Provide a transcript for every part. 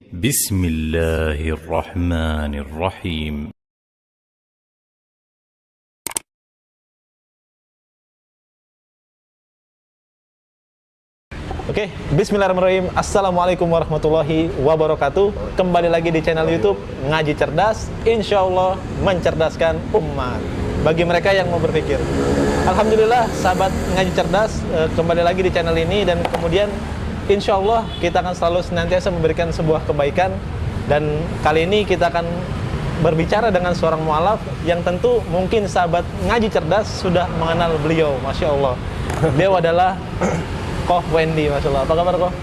بسم الله الرحمن الرحيم. Oke, bismillahirrahmanirrahim. Assalamualaikum warahmatullahi wabarakatuh. Kembali lagi di channel YouTube Ngaji Cerdas, insya Allah mencerdaskan umat. Bagi mereka yang mau berpikir, alhamdulillah sahabat Ngaji Cerdas, kembali lagi di channel ini. Dan kemudian insya Allah kita akan selalu senantiasa memberikan sebuah kebaikan. Dan kali ini kita akan berbicara dengan seorang mualaf yang tentu mungkin sahabat Ngaji Cerdas sudah mengenal beliau. Masya Allah, beliau adalah Koh Wendy, Masya Allah. Apa kabar, Koh?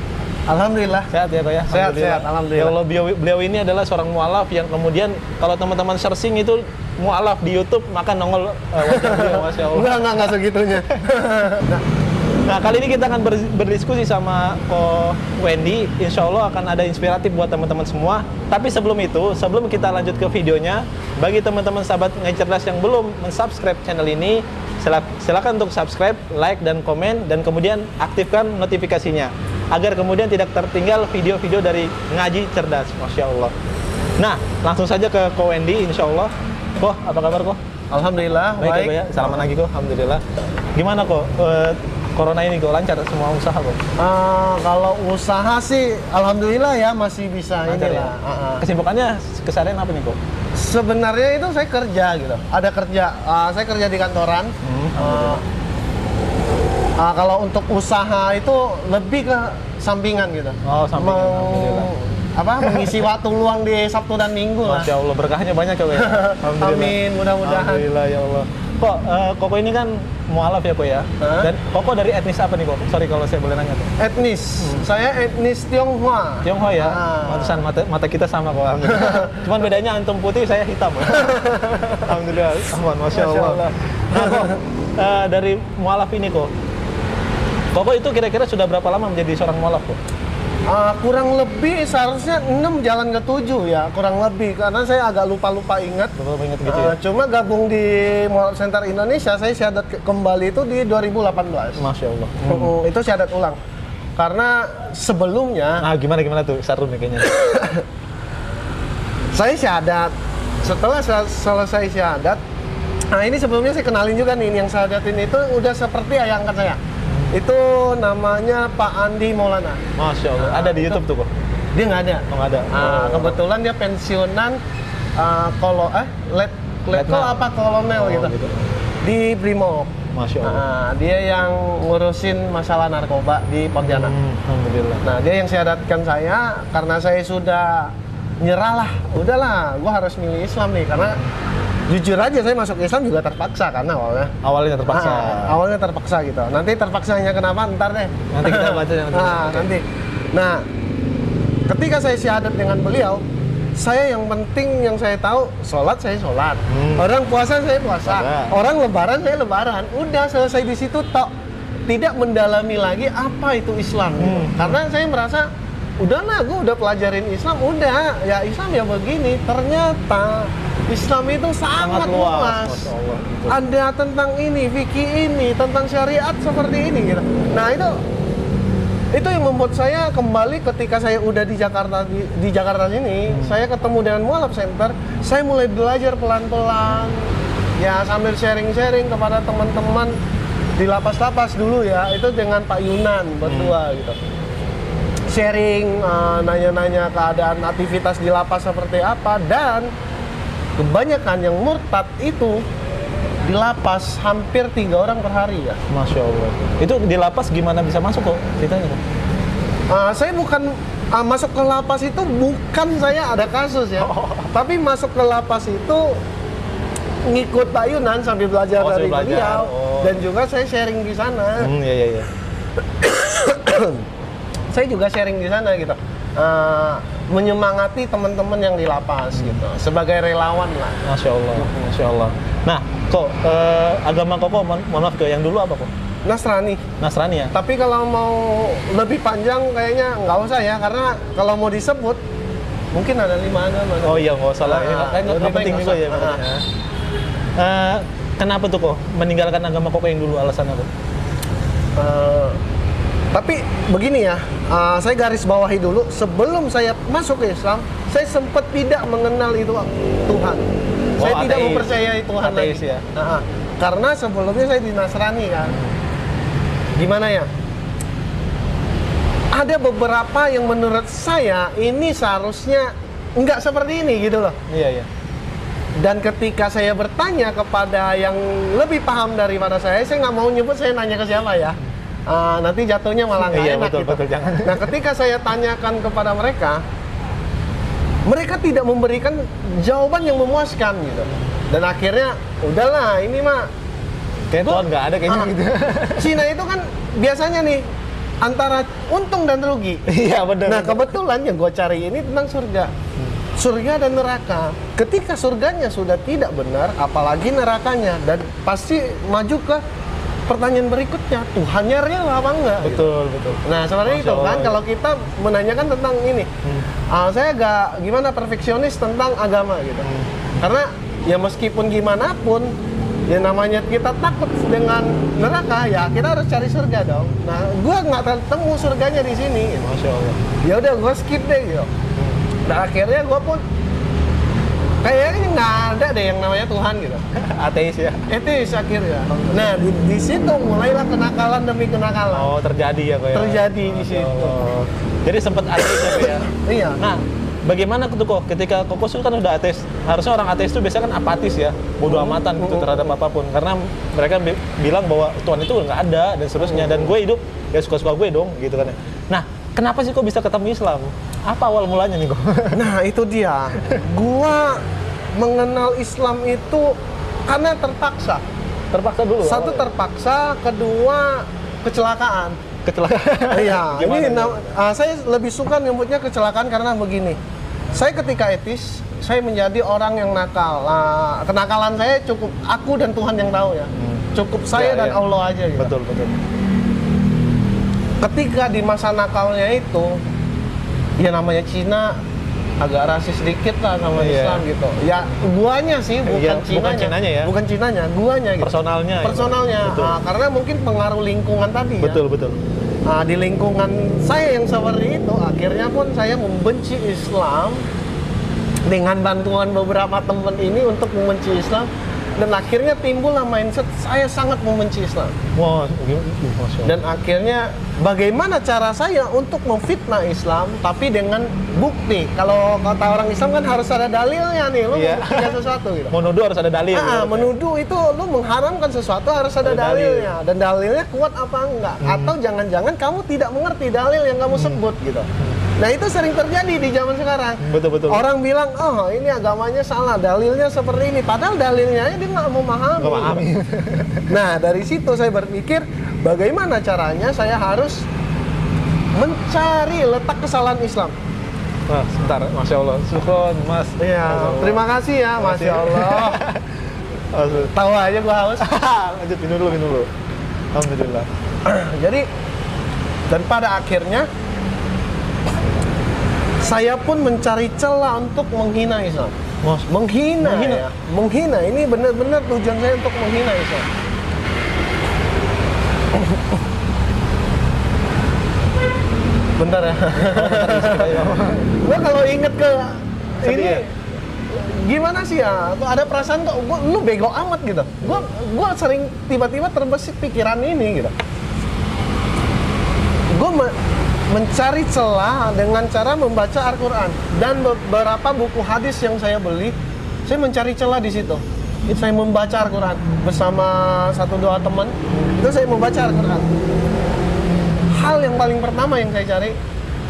Alhamdulillah. Sehat ya, Koh ya? Sehat, alhamdulillah. Ya Allah, beliau ini adalah seorang mualaf yang kemudian kalau teman-teman searching itu mualaf di YouTube, maka nongol wajah beliau, Masya Allah. Enggak segitunya. Nah, kali ini kita akan berdiskusi sama Koh Wendy. Insya Allah akan ada inspiratif buat teman-teman semua. Tapi sebelum itu, sebelum kita lanjut ke videonya, bagi teman-teman sahabat Ngaji Cerdas yang belum mensubscribe channel ini, silakan untuk subscribe, like, dan komen, dan kemudian aktifkan notifikasinya agar kemudian tidak tertinggal video-video dari Ngaji Cerdas. Masya Allah. Nah, langsung saja ke Koh Wendy, insya Allah. Koh, apa kabar, Koh? Alhamdulillah, baik. Ya, salaman lagi, Koh. Alhamdulillah. Gimana, Koh? Corona ini, Koh, lancar semua usaha, Koh? Kalau usaha sih, alhamdulillah ya masih bisa Lancar, ini ya? lah. Kesibukannya keseharian apa nih, Koh? Sebenarnya itu saya kerja gitu. Ada kerja. Saya kerja di kantoran. Kalau untuk usaha itu lebih ke sampingan gitu. Oh, sampingan. Alhamdulillah. Mengisi waktu luang di Sabtu dan Minggu lah. Masya Allah, berkahnya banyak, Koh, ya? Alhamdulillah. Amin, mudah-mudahan. Alhamdulillah, ya Allah. Kok, Koko ini kan mualaf ya, Koh ya? Dan Koko dari etnis apa nih, Kok? Sorry kalau saya boleh nanya, tuh. Etnis. Saya etnis Tionghoa. Tionghoa ya? Mantesan mata kita sama, Kok. Alhamdulillah. Cuman bedanya antum putih, saya hitam. Alhamdulillah. Aman, Masya Allah. Nah, Kok, dari mualaf ini, Kok, Koko itu kira-kira sudah berapa lama menjadi seorang mualaf, Kok? Kurang lebih seharusnya 6 jalan ke 7 ya, kurang lebih. Karena saya agak lupa-lupa ingat. Lupa ingat gitu ya? Cuma gabung di Mualaf Center Indonesia, saya syahadat kembali itu di 2018. Masya Allah. Itu syahadat ulang. Karena sebelumnya... Gimana tuh? Seru nih kayaknya. Saya syahadat. Setelah selesai syahadat, ini sebelumnya saya kenalin juga nih, yang syahadatin itu udah seperti ayah angkat saya. Itu namanya Pak Andi Maulana. Masya Allah. Ada di YouTube tuh, Kok? Dia nggak ada. Oh, nggak ada. Kebetulan dia pensiunan letkol apa kolonel gitu. Di Brimob. Masya Allah. Dia yang ngurusin masalah narkoba di Pontianak. Alhamdulillah. Nah, dia yang syahadatkan saya karena saya sudah nyerah lah. Udahlah, gua harus milih Islam nih karena jujur aja saya masuk Islam juga terpaksa kan awalnya. Awalnya terpaksa. Awalnya terpaksa gitu. Nanti terpaksanya kenapa? Ntar deh. Nanti kita baca nanti. Nah, ketika saya syahadat dengan beliau, saya yang penting yang saya tahu, sholat saya sholat. Orang puasa saya puasa. Orang lebaran saya lebaran. Udah selesai di situ tok. Tidak mendalami lagi apa itu Islam. Gitu. Karena saya merasa udahlah, gue udah pelajarin Islam, udah ya Islam ya begini. Ternyata Islam itu sangat luas. Ada tentang ini, fikih ini, tentang syariat seperti ini gitu. Nah, itu yang membuat saya kembali ketika saya udah di Jakarta ini, saya ketemu dengan Mualaf Center, saya mulai belajar pelan-pelan. Ya sambil sharing-sharing kepada teman-teman di lapas-lapas dulu ya, itu dengan Pak Yunan berdua gitu. Sharing, nanya-nanya keadaan aktivitas di lapas seperti apa, dan kebanyakan yang murtad itu di lapas hampir 3 orang per hari ya. Masya Allah. Itu di lapas gimana bisa masuk, Kok? Ceritanya, Kok? Saya bukan masuk ke lapas itu bukan saya ada kasus ya. Tapi masuk ke lapas itu ngikut Pak Yunan sambil belajar dari beliau. Dan juga saya sharing di sana. Iya. Saya juga sharing di sana gitu. Menyemangati teman-teman yang di lapas gitu, sebagai relawan lah. Masya Allah, Masya Allah. Nah, Kok, agama Koko, mohon maaf, ke yang dulu apa, Kok? Nasrani. Nasrani ya? Tapi kalau mau lebih panjang kayaknya nggak usah ya, karena kalau mau disebut mungkin ada 5 agama. Oh iya, nggak usah lah. Nggak penting juga ya. Kenapa tuh, Kok meninggalkan agama Koko yang dulu, alasannya, Kok? Tapi begini ya, saya garis bawahi dulu, sebelum saya masuk ke Islam, saya sempat tidak mengenal itu Tuhan. Saya tidak mempercayai Tuhan ateis lagi. ya? Karena sebelumnya saya di Nasrani kan. Gimana ya? Ada beberapa yang menurut saya ini seharusnya nggak seperti ini gitu loh. Iya. Dan ketika saya bertanya kepada yang lebih paham daripada saya nggak mau nyebut saya nanya ke siapa ya. Nanti jatuhnya malah nggak enak gitu. Betul, jangan. Nah, ketika saya tanyakan kepada mereka, mereka tidak memberikan jawaban yang memuaskan gitu. Dan akhirnya, udahlah, ini mah kayak Tuhan nggak ada kayaknya gitu. Cina itu kan biasanya nih antara untung dan rugi. Iya benar. Nah, kebetulan yang gue cari ini tentang surga. Surga dan neraka. Ketika surganya sudah tidak benar, apalagi nerakanya, dan pasti maju ke pertanyaan berikutnya, Tuhannya real apa enggak? Betul. Nah, seperti itu kan kalau kita menanyakan tentang ini. Saya agak gimana perfeksionis tentang agama gitu. Karena ya meskipun gimana pun ya namanya kita takut dengan neraka, ya kita harus cari surga dong. Nah, gua nggak ketemu surganya di sini gitu. Masya Allah. Ya Ya udah gua skip deh gitu. Nah, akhirnya gua pun kayaknya nggak ada deh yang namanya Tuhan gitu. Ateis ya? Ateis akhirnya. Nah, di situ mulailah kenakalan demi kenakalan. Oh, terjadi ya kok ya? Terjadi di situ. Jadi sempat ateis ya? Iya. Nah, bagaimana tuh kok ketika Koko kan udah ateis? Harusnya orang ateis itu biasanya kan apatis ya, bodoh amatan gitu terhadap apapun. Karena mereka bilang bahwa Tuhan itu nggak ada dan seterusnya. Dan gue hidup ya suka-suka gue dong gitu kan. Nah, kenapa sih kok bisa ketemu Islam? Apa awal mulanya nih kok? Nah, itu dia. Gua mengenal Islam itu karena terpaksa. Terpaksa dulu. Satu terpaksa, kedua kecelakaan. Kecelakaan. Iya, Gimana ini saya lebih suka nyebutnya kecelakaan karena begini. Saya ketika etis, saya menjadi orang yang nakal. Kenakalan saya cukup aku dan Tuhan yang tahu ya. Cukup saya dan Allah aja gitu. Betul. Ketika di masa nakalnya itu, ya namanya Cina agak rasis sedikit lah sama Islam gitu. Ya, guanya sih bukan Cinanya ya. Bukan Cinanya, guanya gitu. Personalnya. Karena mungkin pengaruh lingkungan tadi betul. Nah, di lingkungan saya yang seperti itu, akhirnya pun saya membenci Islam dengan bantuan beberapa teman ini untuk membenci Islam. Dan akhirnya timbullah mindset saya sangat membenci Islam. Wah, Dan akhirnya bagaimana cara saya untuk memfitnah Islam tapi dengan bukti. Kalau kata orang Islam kan harus ada dalilnya nih, lu membuktikan sesuatu gitu. Menuduh harus ada dalil. Menuduh itu lu mengharamkan sesuatu harus ada dalilnya. Dan dalilnya kuat apa enggak? Atau jangan-jangan kamu tidak mengerti dalil yang kamu sebut gitu. Nah, itu sering terjadi di zaman sekarang. Betul. Orang bilang, oh ini agamanya salah, dalilnya seperti ini. Padahal dalilnya dia nggak memahami. Nah, dari situ saya berpikir, bagaimana caranya saya harus mencari letak kesalahan Islam. Nah, sebentar, Masya Allah. Syukron, Mas. Iya, terima kasih ya, Masya Allah. Tahu aja gua haus. Lanjut, minum dulu. Alhamdulillah. Jadi, dan pada akhirnya saya pun mencari celah untuk menghina Islam. Menghina. Ini benar-benar tujuan saya untuk menghina Islam. Bentar ya. Gua kalau inget ke ini ya? gimana sih ya? Ada perasaan kok lu bego amat gitu. Gua sering tiba-tiba terbesit pikiran ini gitu. Gua mencari celah dengan cara membaca Al-Quran dan beberapa buku hadis yang saya beli, saya mencari celah di situ. Saya membaca Al-Quran bersama 1-2 teman, itu saya membaca Al-Quran. Hal yang paling pertama yang saya cari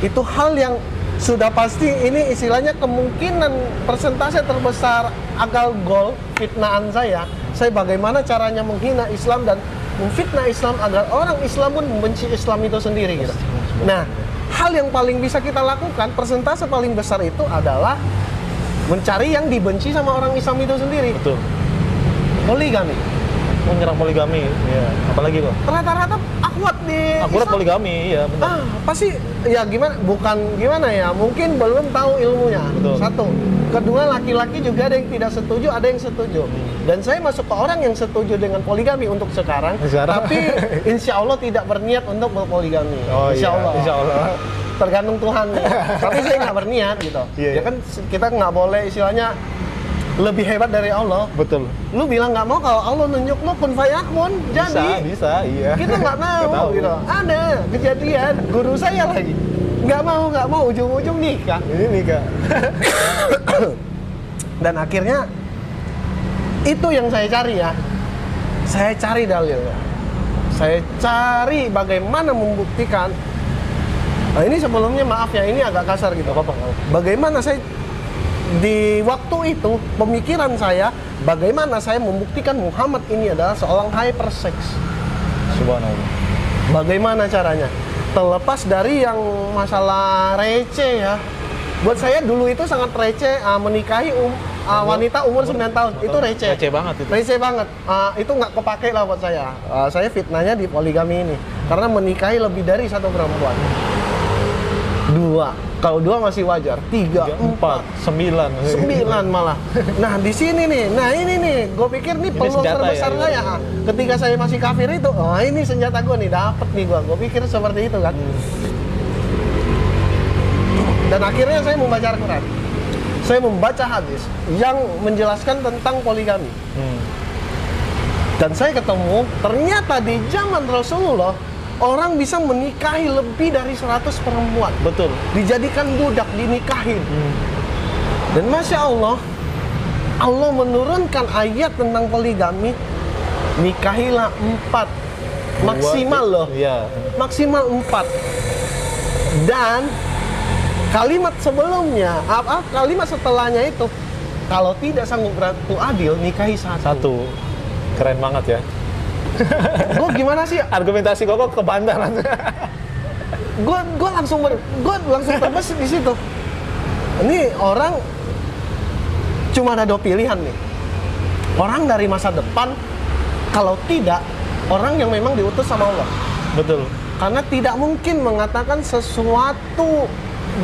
itu hal yang sudah pasti ini istilahnya kemungkinan persentase terbesar agal gol fitnahan saya bagaimana caranya menghina Islam dan memfitnah Islam agar orang Islam pun membenci Islam itu sendiri gitu. Nah, hal yang paling bisa kita lakukan, persentase paling besar itu adalah mencari yang dibenci sama orang Islam itu sendiri. Betul. Poligami. Menyerang poligami, ya. Apalagi kok? Rata-rata akurat di akurat Islam. Poligami, ya benar. Pasti ya gimana ya? Mungkin belum tahu ilmunya. Betul. Satu. Kedua, laki-laki juga ada yang tidak setuju, ada yang setuju. Dan saya masuk ke orang yang setuju dengan poligami untuk sekarang. Tapi insya Allah tidak berniat untuk berpoligami. Insya Allah. Insya Allah. Tergantung Tuhan. Tapi saya nggak berniat gitu. Ya kan kita nggak boleh istilahnya lebih hebat dari Allah. Betul. Lu bilang nggak mau, kalau Allah nunjuk lu kun fayakun. Jadi bisa, iya. kita nggak tahu gitu. Ada kejadian guru saya lagi nggak mau ujung-ujung nikah. Ini nikah. Dan akhirnya itu yang saya cari ya. Saya cari dalilnya. Saya cari bagaimana membuktikan. Nah, ini sebelumnya maaf ya, ini agak kasar gitu. Apa-apa. Bagaimana saya di waktu itu pemikiran saya, bagaimana saya membuktikan Muhammad ini adalah seorang hypersex. Subhanallah. Bagaimana caranya? Terlepas dari yang masalah receh ya. Buat saya dulu itu sangat receh menikahi wanita umur 9 tahun. Itu receh. Receh banget itu. Receh banget. Itu nggak kepake lah buat saya. Saya fitnahnya di poligami ini. Karena menikahi lebih dari satu perempuan. 2. Kalau 2 masih wajar. 3, 4, 9 malah. Nah di sini nih, ini nih, gue pikir nih peluang terbesar saya. Ketika saya masih kafir itu, ini senjata gue nih, dapet nih gue. Gue pikir seperti itu kan. Dan akhirnya saya membaca Al-Quran. Saya membaca hadis yang menjelaskan tentang poligami. Dan saya ketemu, ternyata di zaman Rasulullah, orang bisa menikahi lebih dari 100 perempuan. Betul. Dijadikan budak, dinikahin. Dan Masya Allah, Allah menurunkan ayat tentang poligami. Nikahilah 4. Maksimal loh. Iya. Maksimal 4. Dan kalimat sebelumnya, kalimat setelahnya itu, kalau tidak sanggup berlaku adil, nikahi 1. Keren banget ya. Gue gimana sih? Argumentasi kok kebantaran. Gue langsung terbesit di situ. Ini orang cuma ada 2 pilihan nih. Orang dari masa depan, kalau tidak, orang yang memang diutus sama Allah. Betul. Karena tidak mungkin mengatakan sesuatu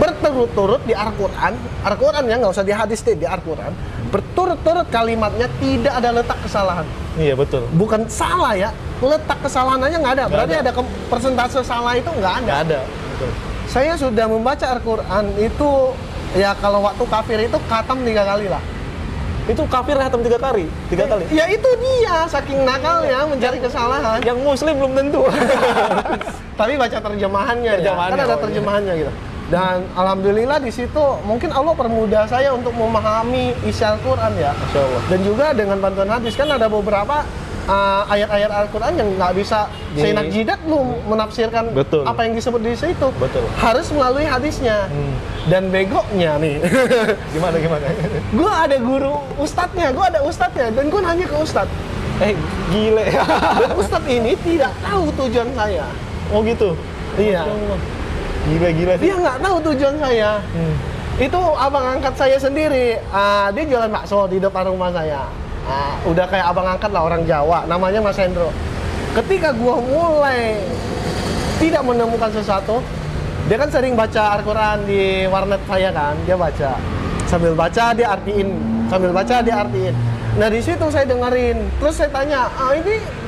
berturut-turut di Al-Quran ya, nggak usah di hadis deh, di Al-Quran berturut-turut kalimatnya tidak ada letak kesalahan. Iya betul. Bukan salah ya, letak kesalahan aja nggak ada. Berarti ada persentase salah itu nggak ada. Nggak ada. Betul. Saya sudah membaca Al-Quran itu ya, kalau waktu kafir itu khatam 3 kali lah. Itu kafir khatam 3 kali? 3 kali? Ya itu dia, saking nakalnya mencari kesalahan. Yang muslim belum tentu. Tapi baca terjemahannya ya, kan ada terjemahannya gitu. Dan alhamdulillah di situ mungkin Allah permudah saya untuk memahami isi Al-Quran ya. Masya Allah. Dan juga dengan bantuan hadis, kan ada beberapa ayat-ayat Al-Quran yang nggak bisa seenak jidat lu menafsirkan. Betul. Apa yang disebut di situ. Betul. Harus melalui hadisnya. Dan begoknya nih. Gimana? Gue ada guru ustadznya, dan gue nanya ke ustadz. Gile. Dan ustadz ini tidak tahu tujuan saya. Oh gitu? Iya. Gila sih. Dia nggak tahu tujuan saya. Itu abang angkat saya sendiri. Dia jualan bakso di depan rumah saya. Udah kayak abang angkat lah, orang Jawa. Namanya Mas Hendro. Ketika gua mulai tidak menemukan sesuatu, dia kan sering baca Al-Quran di warnet saya kan. Dia baca. Sambil baca dia artiin. Nah di situ saya dengerin. Terus saya tanya, ini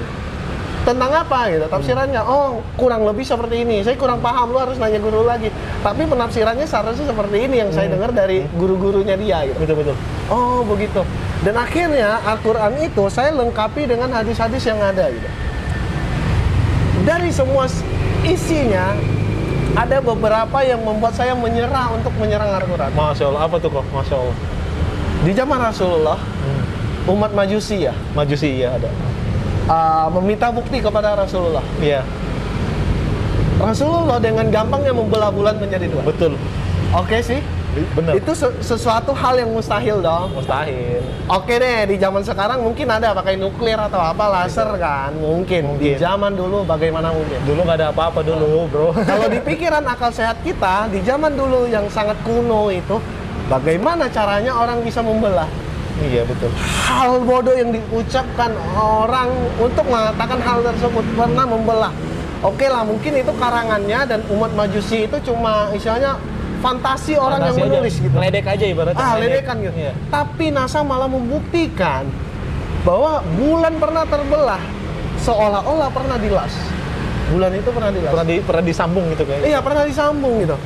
tentang apa gitu tafsirannya? Oh, kurang lebih seperti ini. Saya kurang paham, lu harus nanya guru lagi. Tapi penafsirannya seharusnya seperti ini yang saya dengar dari guru-gurunya dia gitu. Betul. Oh, begitu. Dan akhirnya Al-Quran itu saya lengkapi dengan hadis-hadis yang ada gitu. Dari semua isinya ada beberapa yang membuat saya menyerah untuk menyerang Al-Quran. Masya Allah, apa tuh kok? Masya Allah. Di zaman Rasulullah, umat Majusi ya? Majusi, iya ada. Meminta bukti kepada Rasulullah. Iya. Rasulullah dengan gampangnya membelah bulan menjadi 2. Betul. Oke sih. Benar. Itu sesuatu hal yang mustahil dong. Mustahil. Oke deh, di zaman sekarang mungkin ada pakai nuklir atau apa, laser kan? Mungkin. Di zaman dulu bagaimana mungkin? Dulu nggak ada apa-apa dulu, bro. Kalau di pikiran akal sehat kita, di zaman dulu yang sangat kuno itu, bagaimana caranya orang bisa membelah? Iya betul. Hal bodoh yang diucapkan orang untuk mengatakan hal tersebut pernah membelah. Oke lah, mungkin itu karangannya dan umat Majusi itu cuma istilahnya fantasi orang yang menulis gitu. Ledek aja ibaratnya. Ledekan gitu. Iya. Tapi NASA malah membuktikan bahwa bulan pernah terbelah, seolah-olah pernah dilas. Bulan itu pernah dilas. Pernah disambung gitu kayak. Iya, pernah disambung gitu.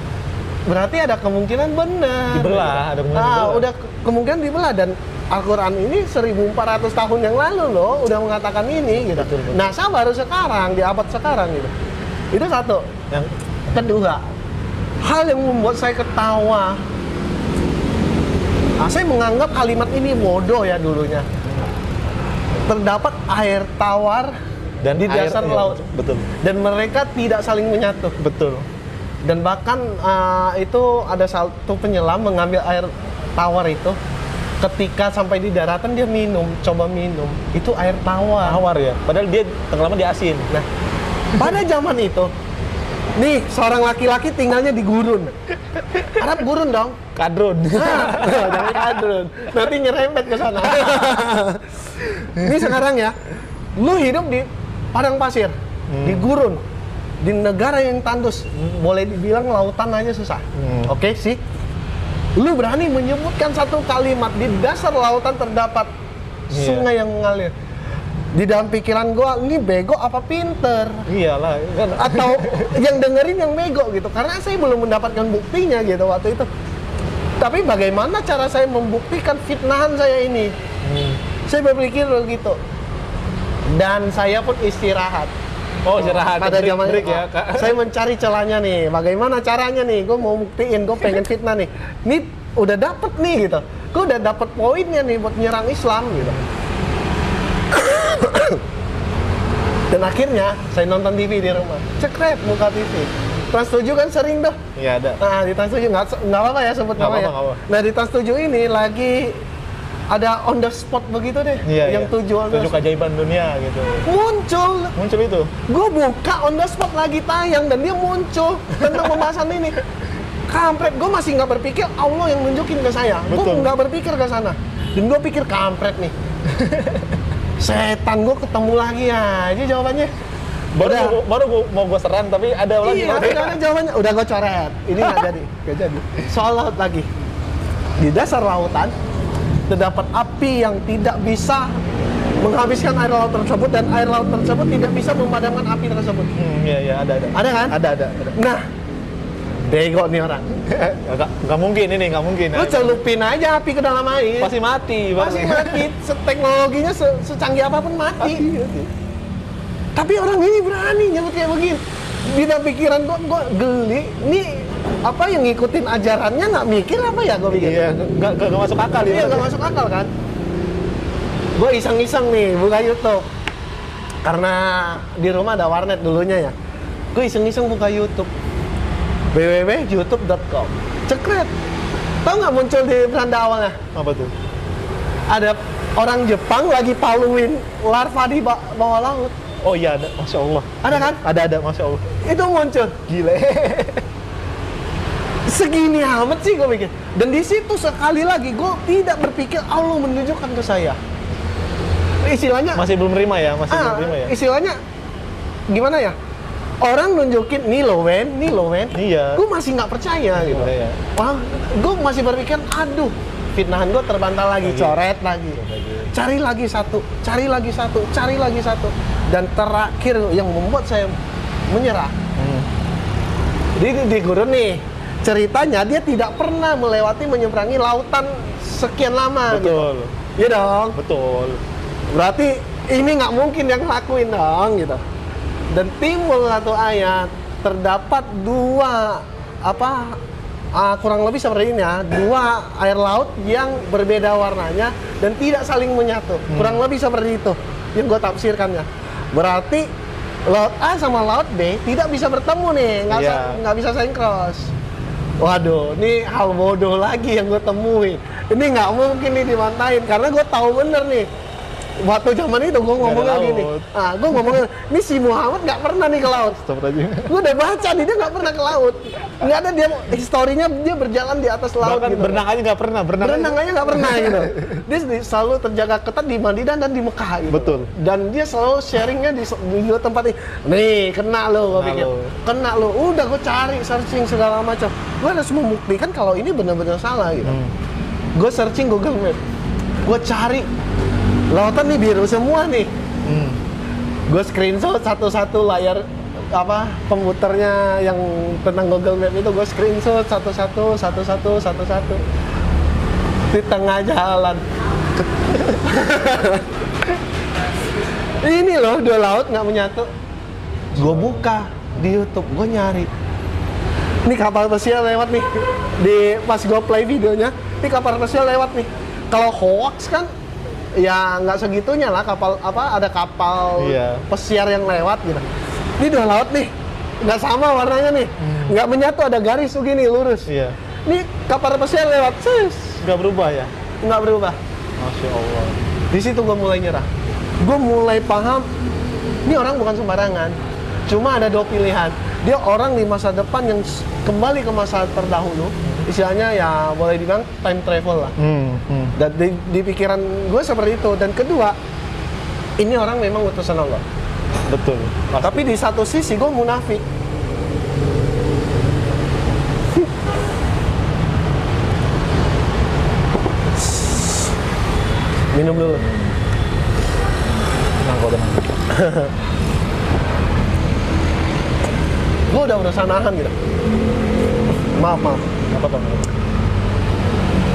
Berarti ada kemungkinan benar. Dibelah, ada kemungkinan dibelah. Udah kemungkinan dibelah, dan Al-Quran ini 1400 tahun yang lalu loh udah mengatakan ini gitu. Betul. NASA baru sekarang, di abad sekarang gitu. Itu satu. Yang Kedua, hal yang membuat saya ketawa. Saya menganggap kalimat ini bodoh ya dulunya. Terdapat air tawar dan di dasar iya, laut. Betul. Dan mereka tidak saling menyatu. Betul. Dan bahkan itu ada satu penyelam mengambil air tawar itu. Ketika sampai di daratan dia coba minum. Itu air tawar. Tawar ya. Padahal dia tenggelamnya di asin. Nah, pada zaman itu, nih seorang laki-laki tinggalnya di gurun. Arab gurun dong. Kadrun. Jangan kadrun. Nanti nyerempet ke sana. Ini sekarang ya, lu hidup di padang pasir, di gurun, di negara yang tandus, boleh dibilang lautan aja susah. Oke sih. Lu berani menyebutkan satu kalimat di dasar lautan terdapat sungai yang mengalir. Di dalam pikiran gua, ini bego apa pinter? Iyalah. Kan. Atau yang dengerin yang bego gitu. Karena saya belum mendapatkan buktinya gitu waktu itu. Tapi bagaimana cara saya membuktikan fitnahan saya ini? Saya berpikir begitu. Dan saya pun istirahat. Oh, istirahat. Pada zaman break ya, Kak. Saya mencari celahnya nih. Bagaimana caranya nih? Gue mau buktiin, gue pengen fitnah nih. Ini udah dapet nih gitu. Gue udah dapet poinnya nih buat nyerang Islam gitu. Dan akhirnya saya nonton TV di rumah. Cekret buka TV. Trans 7 kan sering tuh. Iya ada. Nah, di Trans 7 nggak apa-apa ya sebut nama ya. Nah, di Trans 7 ini lagi ada on the spot begitu deh. Iya, yang iya. 7 keajaiban dunia gitu. Muncul itu. Gue buka on the spot lagi tayang dan dia muncul tentang pembahasan ini. Kampret, gue masih nggak berpikir Allah yang nunjukin ke saya. Gue nggak berpikir ke sana. Dan gue pikir kampret nih. Setan, gue ketemu lagi aja jawabannya. Baru mau gue serang tapi ada lagi. Iya, ada jawabannya. Udah gue coret. Ini nggak jadi. Soal laut lagi. Di dasar lautan terdapat api yang tidak bisa menghabiskan air laut tersebut, dan air laut tersebut tidak bisa memadamkan api tersebut. Iya, ada. Ada kan? Ada. Nah, bego nih orang. Nggak mungkin ini, nggak mungkin. Lu celupin aja api ke dalam air. Pasti mati. Teknologinya secanggih apapun mati. Tapi orang ini berani nyebut kayak begini. Di dalam pikiran gua geli. Ini apa yang ngikutin ajarannya nggak mikir apa ya gua pikir. Iya, nggak masuk akal ya. Iya, nggak masuk akal kan. Gue iseng-iseng nih buka YouTube. Karena di rumah ada warnet dulunya ya. Gue iseng-iseng buka YouTube. www.youtube.com. Cekret. Tahu nggak muncul di beranda awalnya? Apa tuh? Ada orang Jepang lagi paluin larva di bawah laut. Oh iya ada, Masya Allah. Ada kan? Ada, Masya Allah. Itu muncul. Gile. Segini amat sih gue pikir. Dan di situ sekali lagi gue tidak berpikir Allah menunjukkan ke saya. Istilahnya masih belum terima ya, belum terima ya. Istilahnya gimana ya? Orang nunjukin nih loh Wen. Iya. Gue masih nggak percaya gitu. Iya. Wah, gue masih berpikir, aduh, fitnahan gue terbantah lagi, coret lagi. Cari lagi satu. Dan terakhir yang membuat saya menyerah. Di gurun nih, ceritanya dia tidak pernah menyeberangi lautan sekian lama. Betul. Gitu. Iya dong. Betul. Berarti ini nggak mungkin yang ngelakuin dong gitu. Dan timbul satu ayat, terdapat dua kurang lebih seperti ini ya, dua air laut yang berbeda warnanya dan tidak saling menyatu. Kurang lebih seperti itu yang gue tafsirkannya. Berarti laut A sama laut B tidak bisa bertemu nih, nggak bisa sinkros. Waduh, ini hal bodoh lagi yang gue temuin. Ini nggak mungkin nih dimantain karena gue tahu bener nih. Waktu zaman itu gue ngomongnya gini, gue ngomongnya, ini si Muhammad nggak pernah nih ke laut. Gue udah baca nih, dia nggak pernah ke laut. Nggak ada, dia historinya dia berjalan di atas laut. Bahkan gitu. Berenang aja nggak pernah. Berenang aja nggak pernah gitu. Dia selalu terjaga ketat di Madinah dan di Mekah gitu. Betul. Dan dia selalu sharingnya di dua tempat ini. Nih, kena lo, gue pikir. Kena lo. Udah gue cari, searching segala macam. Gue harus membuktikan kalau ini benar-benar salah gitu. Gue searching Google Map. Gue cari Lautan nih biru semua nih. Gue screenshot satu-satu layar komputernya yang tentang Google Map itu, gue screenshot satu-satu. Di tengah jalan. Ini loh, 2 laut nggak menyatu. Gue buka di YouTube, gue nyari. Ini kapal pesiar lewat nih. Pas gue play videonya, ini kapal pesiar lewat nih. Kalau hoax kan ya nggak segitunya lah, ada kapal pesiar yang lewat gitu. Ini 2 laut nih, nggak sama warnanya nih, nggak menyatu, ada garis begini lurus. Iya. Ini kapal pesiar lewat, Nggak berubah ya? nggak berubah. Masya Allah. Di situ gue mulai nyerah. Gue mulai paham, ini orang bukan sembarangan. Cuma ada 2 pilihan. Dia orang di masa depan yang kembali ke masa terdahulu, istilahnya ya boleh dibilang time travel lah. Dan di pikiran gue seperti itu. Dan kedua, ini orang memang utusan Allah. Betul. Pasti. Tapi di satu sisi gue munafik. Minum dulu. Tenang. Gue udah berusaha nahan gitu. Maaf. Apa Bang?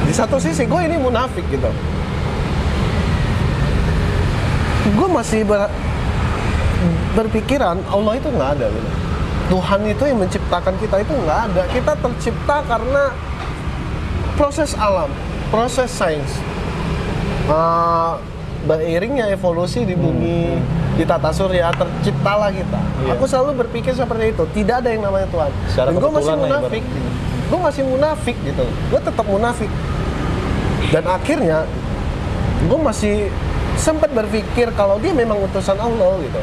Di satu sisi gue ini munafik gitu. Gue masih berpikiran Allah itu nggak ada gitu. Tuhan itu yang menciptakan kita itu nggak ada. Kita tercipta karena proses alam, proses sains. Beriringnya evolusi di bumi, di tata surya, terciptalah kita. Iya. Aku selalu berpikir seperti itu. Tidak ada yang namanya Tuhan. Secara Dan gue masih kebetulan lah munafik. Gue masih munafik gitu. Gue tetap munafik. Dan akhirnya gue masih sempat berpikir kalau dia memang utusan Allah gitu.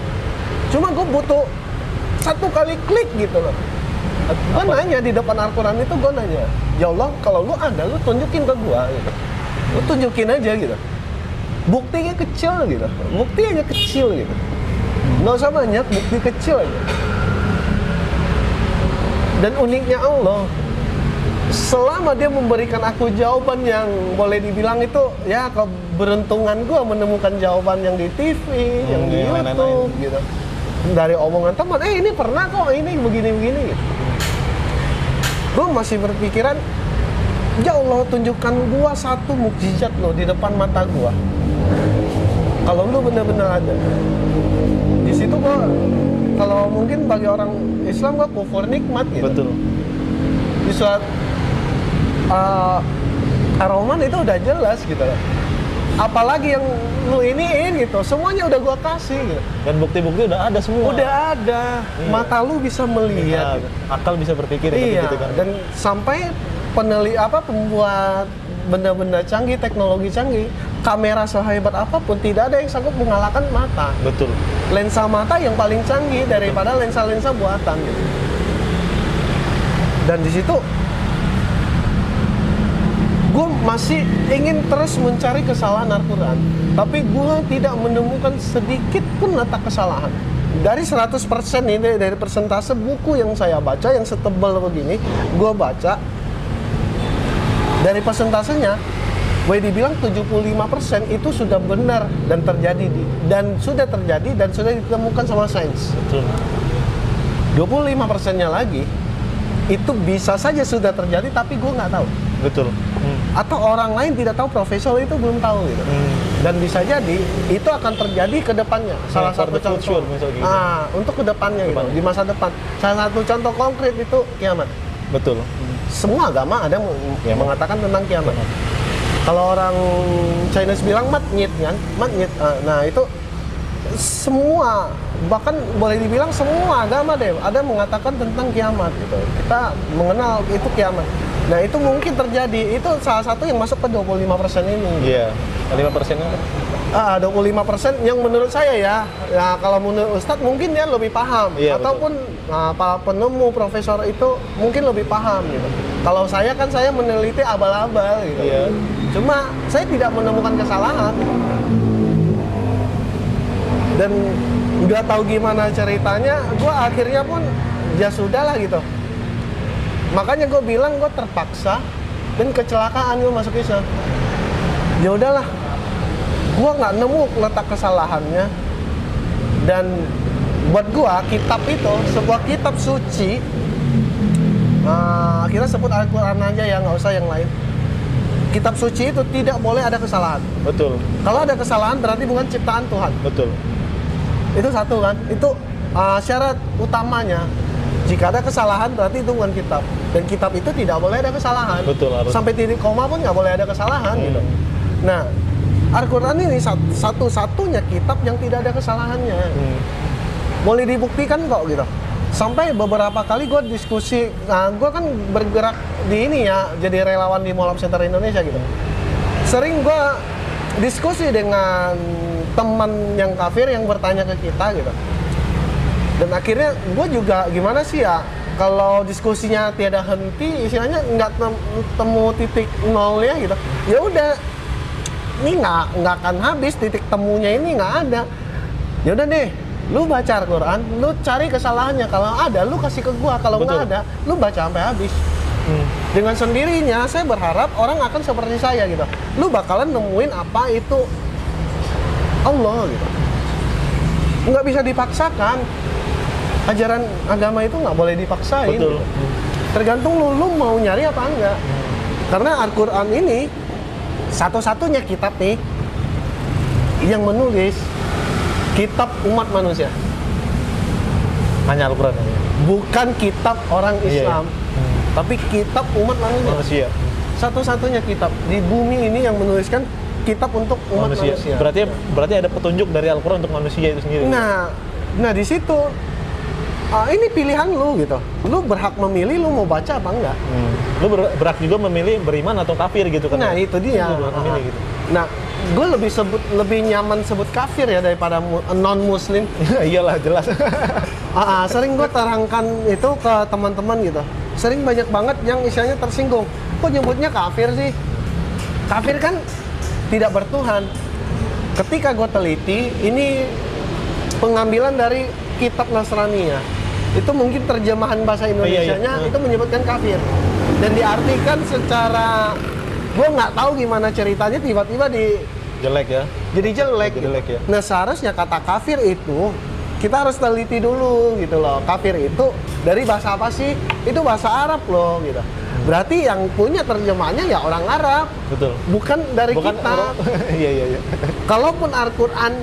Cuma gue butuh 1 kali klik gitu loh. Gue nanya di depan Al-Quran itu, gue nanya, ya Allah, kalau lu ada, lu tunjukin ke gue gitu. Lu tunjukin aja gitu. Buktinya kecil gitu. Bukti aja kecil gitu. Nggak usah banyak, bukti kecil aja. Dan uniknya Allah, selama dia memberikan aku jawaban yang boleh dibilang itu ya keberuntungan gue menemukan jawaban yang di TV, yang di YouTube gitu. Dari omongan teman, ini pernah kok, ini begini-begini gitu. Gue masih berpikiran, ya Allah, tunjukkan gua 1 mukjizat lo di depan mata gua. Kalau lu benar-benar ada. Di situ gua, kalau mungkin bagi orang Islam gua kufur nikmat gitu. Betul. Di surat Ar-Rahman itu udah jelas gitu loh. Apalagi yang lu iniin gitu, semuanya udah gua kasih gitu. Dan bukti-bukti udah ada semua. Udah ada. Iya. Mata lu bisa melihat. Gitu. Akal bisa berpikir Iya. gitu kan. Dan sampai pembuat benda-benda canggih, teknologi canggih, kamera sehebat apapun tidak ada yang sanggup mengalahkan mata. Betul. Lensa mata yang paling canggih daripada lensa-lensa buatan gitu. Dan di situ gue masih ingin terus mencari kesalahan Al-Quran, tapi gue tidak menemukan sedikit pun letak kesalahan. Dari 100% ini, dari persentase buku yang saya baca yang setebal begini, gue baca, dari persentasenya boleh dibilang 75% itu sudah benar dan terjadi dan sudah ditemukan sama sains. Betul. 25%-nya lagi itu bisa saja sudah terjadi tapi gue nggak tahu. Betul. Atau orang lain tidak tahu, profesor itu belum tahu gitu. Dan bisa jadi itu akan terjadi ke depannya. Salah satu contoh. Gitu. Untuk ke depannya gitu, di masa depan. Salah satu contoh konkret itu kiamat. Betul. Semua agama ada yang mengatakan tentang kiamat. Kalau orang Chinese bilang matnyit kan, matnyit. Nah itu semua, bahkan boleh dibilang semua agama deh ada mengatakan tentang kiamat gitu. Kita mengenal itu kiamat. Nah itu mungkin terjadi, itu salah satu yang masuk ke 25% ini. Iya. 5%-nya 25% yang menurut saya ya kalau menurut Ustadz mungkin dia lebih paham, ataupun para penemu profesor itu mungkin lebih paham gitu. Kalau saya kan saya meneliti abal-abal gitu. Iya. Cuma saya tidak menemukan kesalahan. Dan nggak tahu gimana ceritanya, gue akhirnya pun ya sudahlah gitu. Makanya gue bilang gue terpaksa dan kecelakaan gue masuk Islam. Ya udahlah, gua nggak nemu letak kesalahannya. Dan buat gua kitab itu sebuah kitab suci. Kita sebut Al-Quran aja ya, nggak usah yang lain. Kitab suci itu tidak boleh ada kesalahan. Betul. Kalau ada kesalahan berarti bukan ciptaan Tuhan. Betul. Itu satu kan. Itu syarat utamanya. Jika ada kesalahan berarti itu bukan kitab. Dan kitab itu tidak boleh ada kesalahan. Betul, harus. Sampai titik koma pun nggak boleh ada kesalahan gitu. Nah, Al-Quran ini satu-satunya kitab yang tidak ada kesalahannya. Boleh dibuktikan kok gitu. Sampai beberapa kali gue diskusi, gue kan bergerak di ini ya, jadi relawan di Mall of Center Indonesia gitu. Sering gue diskusi dengan teman yang kafir yang bertanya ke kita gitu. Dan akhirnya gue juga gimana sih ya, kalau diskusinya tiada henti, istilahnya nggak temu titik nolnya gitu. Ya udah, ini nggak akan habis, titik temunya ini nggak ada. Ya udah deh, lu baca Al-Quran, lu cari kesalahannya. Kalau ada, lu kasih ke gua. Kalau nggak ada, lu baca sampai habis. Dengan sendirinya, saya berharap orang akan seperti saya gitu. Lu bakalan nemuin apa itu Allah gitu. Nggak bisa dipaksakan. Ajaran agama itu nggak boleh dipaksain. Betul. Gitu. Tergantung lu mau nyari apa enggak. Karena Al-Quran ini satu-satunya kitab nih yang menulis kitab umat manusia. Hanya Al-Quran. Bukan kitab orang Islam, tapi kitab umat manusia. Satu-satunya kitab di bumi ini yang menuliskan kitab untuk umat manusia. Berarti ada petunjuk dari Al-Quran untuk manusia itu sendiri. Nah di situ ini pilihan lu gitu. Lu berhak memilih lu mau baca apa enggak. Lu berhak juga memilih beriman atau kafir gitu kan. Nah, itu dia. Lu berhak memilih gitu. Nah, gue lebih nyaman sebut kafir ya daripada non muslim. Iyalah, jelas. Sering gue terangkan itu ke teman-teman gitu. Sering banyak banget yang istilahnya tersinggung. Kok nyebutnya kafir sih? Kafir kan tidak bertuhan. Ketika gue teliti, ini pengambilan dari kitab Nasraniyah. Itu mungkin terjemahan bahasa Indonesianya itu menyebutkan kafir. Dan diartikan secara, gue nggak tahu gimana ceritanya tiba-tiba jelek ya. Jadi jelek. Ya. Nah, seharusnya kata kafir itu kita harus teliti dulu gitu loh. Kafir itu dari bahasa apa sih? Itu bahasa Arab loh gitu. Berarti yang punya terjemahannya ya orang Arab. Betul. Bukan dari kita. Iya. Kalaupun Al-Quran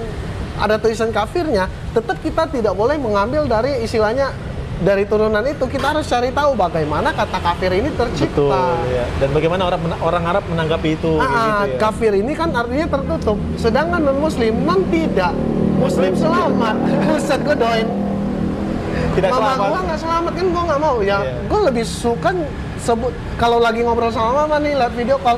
ada tulisan kafirnya, tetap kita tidak boleh mengambil dari istilahnya dari turunan itu. Kita harus cari tahu bagaimana kata kafir ini tercipta. Betul, ya. Dan bagaimana orang Arab menanggapi itu. Gitu ya. Kafir ini kan artinya tertutup, sedangkan non-muslim tidak. Muslim selamat. Buset, gue doain tidak mama selamat. Gue nggak selamat kan, gue nggak mau ya. Gue lebih suka sebut kalau lagi ngobrol sama mama nih, lihat video call,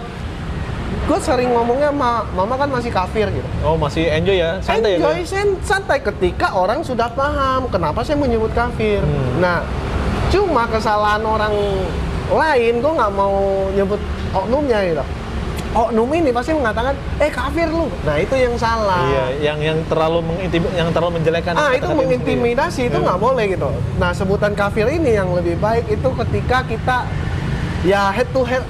gue sering ngomongnya mama kan masih kafir gitu. Oh, masih enjoy ya, santai enjoy, ya. Santai ketika orang sudah paham kenapa saya menyebut kafir. Nah, cuma kesalahan orang lain, gue nggak mau nyebut oknumnya gitu. Oknum ini pasti mengatakan, kafir lu. Nah, itu yang salah. Iya, yang terlalu menjelekkan. Itu mengintimidasi, itu nggak boleh gitu. Nah, sebutan kafir ini yang lebih baik itu ketika kita ya head to head.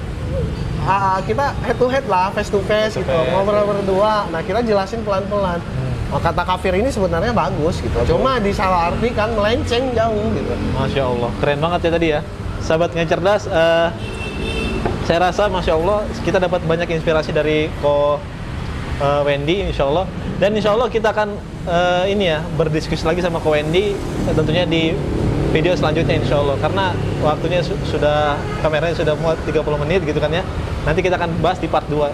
Kita head to head lah, face to face gitu, ngobrol berdua. Nah, kita jelasin pelan-pelan. Kata kafir ini sebenarnya bagus gitu. Cuma disalahartikan, melenceng jauh gitu. Masya Allah, keren banget ya tadi ya. Sahabat Cerdas, saya rasa Masya Allah kita dapat banyak inspirasi dari Ko Wendy, Insya Allah. Dan Insya Allah kita akan berdiskusi lagi sama Ko Wendy tentunya di video selanjutnya Insya Allah. Karena waktunya kameranya sudah mau 30 menit gitu kan ya. Nanti kita akan bahas di part 2.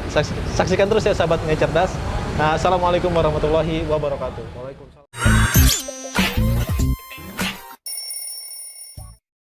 Saksikan terus ya sahabat Cerdas. Assalamualaikum warahmatullahi wabarakatuh. Waalaikumsalam.